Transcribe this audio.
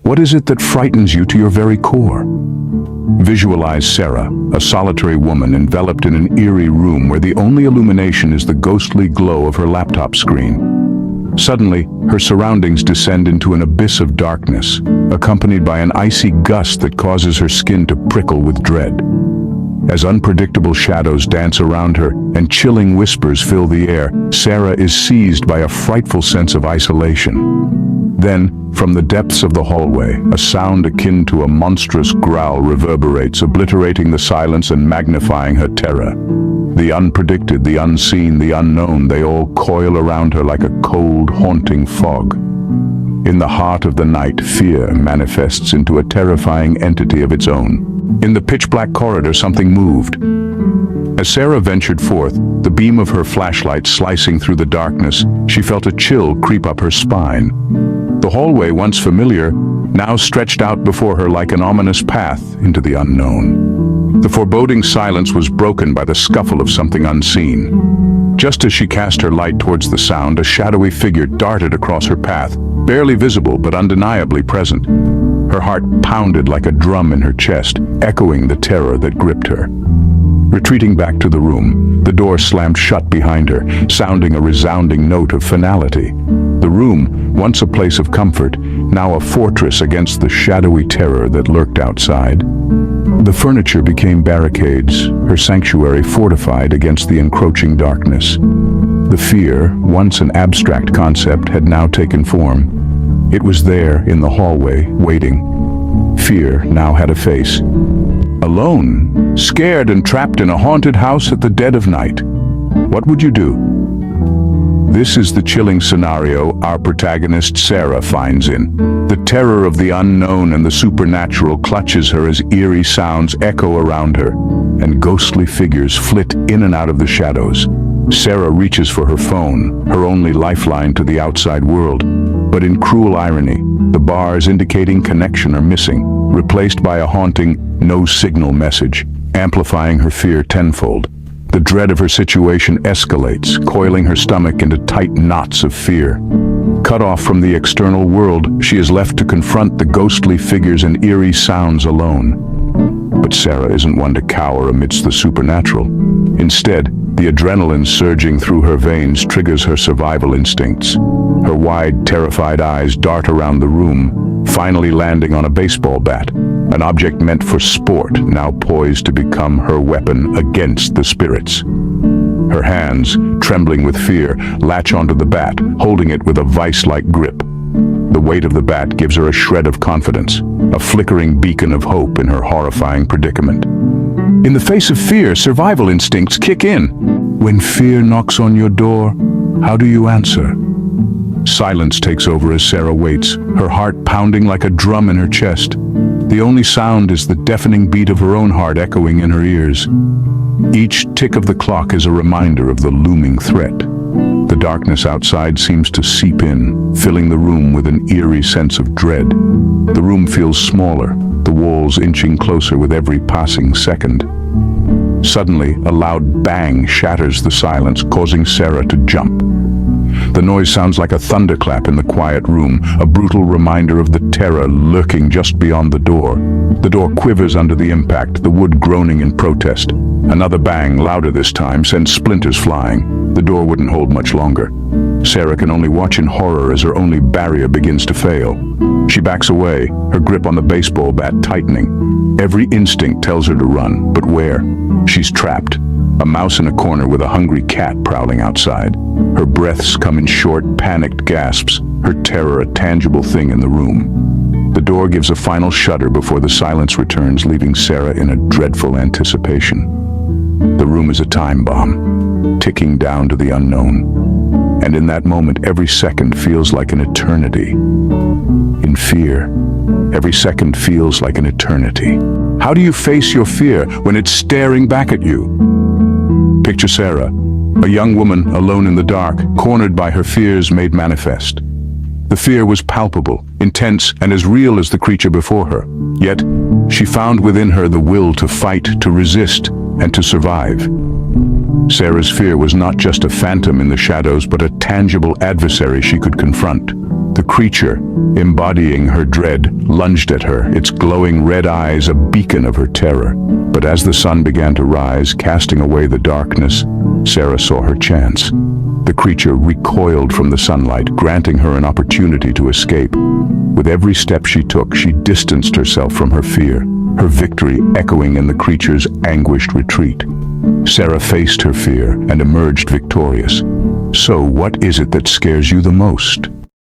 What is it that frightens you to your very core? Visualize Sarah, a solitary woman enveloped in an eerie room where the only illumination is the ghostly glow of her laptop screen. Suddenly, her surroundings descend into an abyss of darkness, accompanied by an icy gust that causes her skin to prickle with dread. As unpredictable shadows dance around her and chilling whispers fill the air, Sarah is seized by a frightful sense of isolation. Then, from the depths of the hallway, a sound akin to a monstrous growl reverberates, obliterating the silence and magnifying her terror. The unpredicted, the unseen, the unknown, they all coil around her like a cold, haunting fog. In the heart of the night, fear manifests into a terrifying entity of its own. In the pitch-black corridor, something moved. As Sarah ventured forth, the beam of her flashlight slicing through the darkness, she felt a chill creep up her spine. The hallway, once familiar, now stretched out before her like an ominous path into the unknown. The foreboding silence was broken by the scuffle of something unseen. Just as she cast her light towards the sound, a shadowy figure darted across her path, barely visible but undeniably present. Her heart pounded like a drum in her chest, echoing the terror that gripped her. Retreating back to the room, the door slammed shut behind her, sounding a resounding note of finality. The room, once a place of comfort, now a fortress against the shadowy terror that lurked outside. The furniture became barricades, her sanctuary fortified against the encroaching darkness. The fear, once an abstract concept, had now taken form. It was there in the hallway, waiting. Fear now had a face. Alone, scared and trapped in a haunted house at the dead of night. What would you do? This is the chilling scenario our protagonist Sarah finds in. The terror of the unknown and the supernatural clutches her as eerie sounds echo around her, and ghostly figures flit in and out of the shadows. Sarah reaches for her phone, her only lifeline to the outside world. But in cruel irony, the bars indicating connection are missing, replaced by a haunting no-signal message, amplifying her fear tenfold. The dread of her situation escalates, coiling her stomach into tight knots of fear. Cut off from the external world, she is left to confront the ghostly figures and eerie sounds alone. But Sarah isn't one to cower amidst the supernatural. Instead, the adrenaline surging through her veins triggers her survival instincts. Her wide, terrified eyes dart around the room, finally landing on a baseball bat, an object meant for sport, now poised to become her weapon against the spirits. Her hands, trembling with fear, latch onto the bat, holding it with a vice-like grip. The weight of the bat gives her a shred of confidence, a flickering beacon of hope in her horrifying predicament. In the face of fear, survival instincts kick in. When fear knocks on your door, how do you answer? Silence takes over as Sarah waits, her heart pounding like a drum in her chest. The only sound is the deafening beat of her own heart echoing in her ears. Each tick of the clock is a reminder of the looming threat. The darkness outside seems to seep in, filling the room with an eerie sense of dread. The room feels smaller, the walls inching closer with every passing second. Suddenly, a loud bang shatters the silence, causing Sarah to jump. The noise sounds like a thunderclap in the quiet room, a brutal reminder of the terror lurking just beyond the door. The door quivers under the impact, the wood groaning in protest. Another bang, louder this time, sends splinters flying. The door wouldn't hold much longer. Sarah can only watch in horror as her only barrier begins to fail. She backs away, her grip on the baseball bat tightening. Every instinct tells her to run, but where? She's trapped. A mouse in a corner with a hungry cat prowling outside. Her breaths come in short, panicked gasps, her terror a tangible thing in the room. The door gives a final shudder before the silence returns, leaving Sarah in a dreadful anticipation. The room is a time bomb, ticking down to the unknown. And in that moment, every second feels like an eternity. In fear, every second feels like an eternity. How do you face your fear when it's staring back at you? Picture Sarah, a young woman alone in the dark, cornered by her fears made manifest. The fear was palpable, intense, and as real as the creature before her. Yet, she found within her the will to fight, to resist, and to survive. Sarah's fear was not just a phantom in the shadows, but a tangible adversary she could confront. The creature, embodying her dread, lunged at her, its glowing red eyes a beacon of her terror. But as the sun began to rise, casting away the darkness, Sarah saw her chance. The creature recoiled from the sunlight, granting her an opportunity to escape. With every step she took, she distanced herself from her fear, her victory echoing in the creature's anguished retreat. Sarah faced her fear and emerged victorious. So what is it that scares you the most?